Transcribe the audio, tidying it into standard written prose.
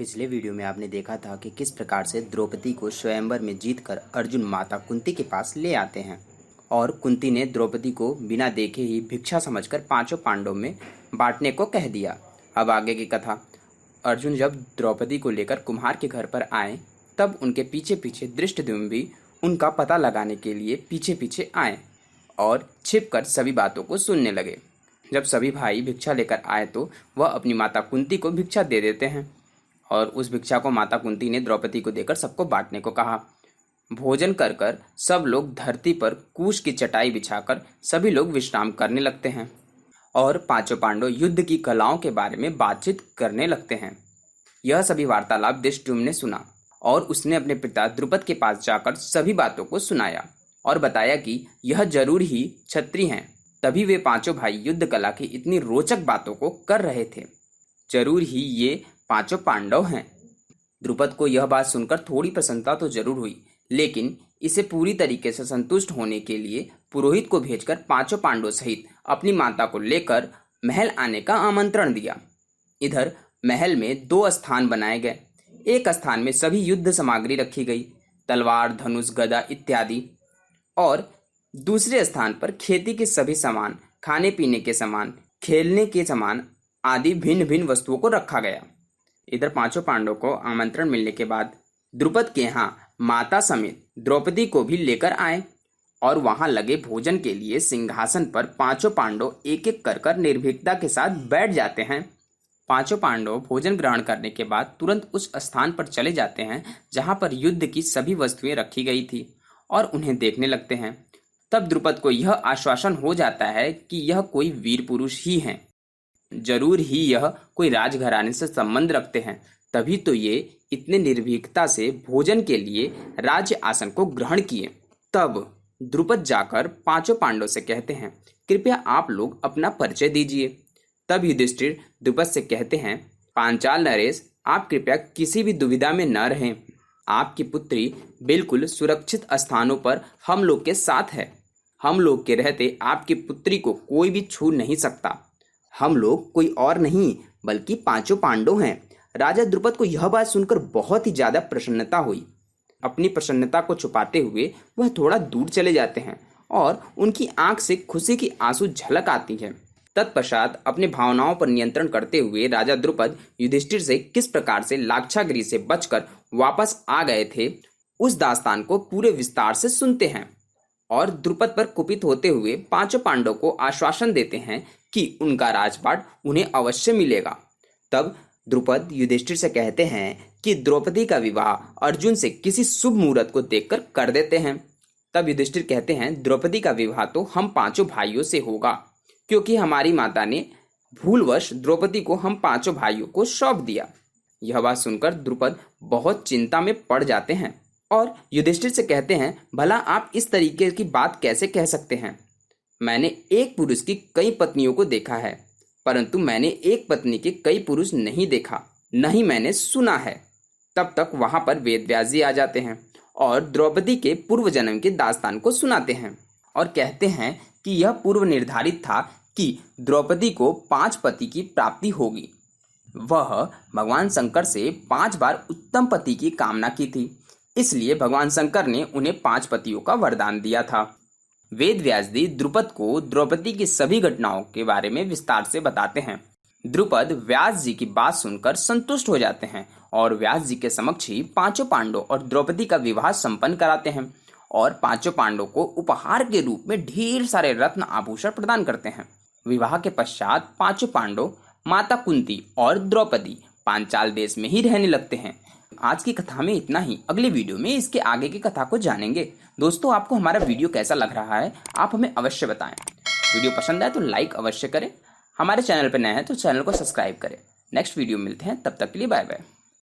पिछले वीडियो में आपने देखा था कि किस प्रकार से द्रौपदी को स्वयंवर में जीतकर अर्जुन माता कुंती के पास ले आते हैं और कुंती ने द्रौपदी को बिना देखे ही भिक्षा समझकर पांचों पांडवों में बांटने को कह दिया। अब आगे की कथा। अर्जुन जब द्रौपदी को लेकर कुम्हार के घर पर आए तब उनके पीछे पीछे धृष्टद्युम्न भी उनका पता लगाने के लिए पीछे पीछे आए और छिपकर सभी बातों को सुनने लगे। जब सभी भाई भिक्षा लेकर आए तो वह अपनी माता कुंती को भिक्षा दे देते हैं और उस भिक्षा को माता कुंती ने द्रौपदी को देकर सबको बांटने को कहा। भोजन कर कर सब लोग धरती पर कूश की चटाई बिछाकर सभी लोग विश्राम करने लगते हैं और पांचों पांडव युद्ध की कलाओं के बारे में बातचीत करने लगते हैं। यह सभी वार्तालाप धृष्टद्युम्न ने सुना और उसने अपने पिता द्रुपद के पास जाकर सभी बातों को सुनाया और बताया कि यह जरूर ही क्षत्रिय हैं, तभी वे पांचों भाई युद्ध कला की इतनी रोचक बातों को कर रहे थे। जरूर ही ये पांचों पांडव हैं। द्रुपद को यह बात सुनकर थोड़ी प्रसन्नता तो जरूर हुई, लेकिन इसे पूरी तरीके से संतुष्ट होने के लिए पुरोहित को भेजकर पांचों पांडवों सहित अपनी माता को लेकर महल आने का आमंत्रण दिया। इधर महल में दो स्थान बनाए गए। एक स्थान में सभी युद्ध सामग्री रखी गई, तलवार, धनुष, गदा इत्यादि, और दूसरे स्थान पर खेती के सभी सामान, खाने पीने के सामान, खेलने के सामान आदि भिन्न भिन्न वस्तुओं को रखा गया। इधर पांचों पांडवों को आमंत्रण मिलने के बाद द्रुपद के यहाँ माता समेत द्रौपदी को भी लेकर आए और वहां लगे भोजन के लिए सिंहासन पर पांचों पांडव एक एक कर निर्भीकता के साथ बैठ जाते हैं। पांचों पांडव भोजन ग्रहण करने के बाद तुरंत उस स्थान पर चले जाते हैं जहां पर युद्ध की सभी वस्तुएं रखी गई थी और उन्हें देखने लगते हैं। तब द्रुपद को यह आश्वासन हो जाता है कि यह कोई वीर पुरुष ही हैं। जरूर ही यह कोई राजघराने से संबंध रखते हैं, तभी तो ये इतने निर्भीकता से भोजन के लिए राज्य आसन को ग्रहण किए। तब द्रुपद जाकर पांचों पांडवों से कहते हैं, कृपया आप लोग अपना परिचय दीजिए। तब युधिष्ठिर द्रुपद से कहते हैं, पांचाल नरेश, आप कृपया किसी भी दुविधा में न रहें। आपकी पुत्री बिल्कुल सुरक्षित स्थानों पर हम लोग के साथ है। हम लोग के रहते आपकी पुत्री को कोई भी छू नहीं सकता। हम लोग कोई और नहीं बल्कि पांचों पांडव हैं। राजा द्रुपद को यह बात सुनकर बहुत ही ज्यादा प्रसन्नता हुई। अपनी प्रसन्नता को छुपाते हुए वह थोड़ा दूर चले जाते हैं और उनकी आंख से खुशी की आंसू झलक आती है। तत्पश्चात अपने भावनाओं पर नियंत्रण करते हुए राजा द्रुपद युधिष्ठिर से किस प्रकार से लाक्षागृह से बचकर वापस आ गए थे उस दास्तान को पूरे विस्तार से सुनते हैं और द्रुपद पर कुपित होते हुए पांचों पांडवों को आश्वासन देते हैं कि उनका राजपाट उन्हें अवश्य मिलेगा। तब द्रुपद युधिष्ठिर से कहते हैं कि द्रौपदी का विवाह अर्जुन से किसी शुभ मुहूर्त को देखकर कर देते हैं। तब युधिष्ठिर कहते हैं, द्रौपदी का विवाह तो हम पांचों भाइयों से होगा, क्योंकि हमारी माता ने भूलवश द्रौपदी को हम पांचों भाइयों को सौंप दिया। यह बात सुनकर द्रुपद बहुत चिंता में पड़ जाते हैं और युधिष्ठिर से कहते हैं, भला आप इस तरीके की बात कैसे कह सकते हैं? मैंने एक पुरुष की कई पत्नियों को देखा है, परंतु मैंने एक पत्नी के कई पुरुष नहीं देखा, नहीं मैंने सुना है। तब तक वहां पर वेदव्यास जी आ जाते हैं और द्रौपदी के पूर्व जन्म के दास्तान को सुनाते हैं और कहते हैं कि यह पूर्व निर्धारित था कि द्रौपदी को 5 पति की प्राप्ति होगी। वह भगवान शंकर से 5 बार उत्तम पति की कामना की थी, इसलिए भगवान शंकर ने उन्हें 5 पतियों का वरदान दिया था। वेदव्यास जी द्रुपद को द्रौपदी की सभी घटनाओं के बारे में विस्तार से बताते हैं। द्रुपद व्यास जी की बात सुनकर संतुष्ट हो जाते हैं और व्यास जी के समक्ष ही पांचों पांडव और द्रौपदी का विवाह संपन्न कराते हैं और पांचों पांडव को उपहार के रूप में ढेर सारे रत्न आभूषण प्रदान करते हैं। विवाह के पश्चात पांचों पांडव माता कुंती और द्रौपदी पांचाल देश में ही रहने लगते हैं। आज की कथा में इतना ही। अगले वीडियो में इसके आगे की कथा को जानेंगे। दोस्तों, आपको हमारा वीडियो कैसा लग रहा है आप हमें अवश्य बताएं। वीडियो पसंद आए तो लाइक अवश्य करें। हमारे चैनल पर नए हैं तो चैनल को सब्सक्राइब करें। नेक्स्ट वीडियो मिलते हैं, तब तक के लिए बाय बाय।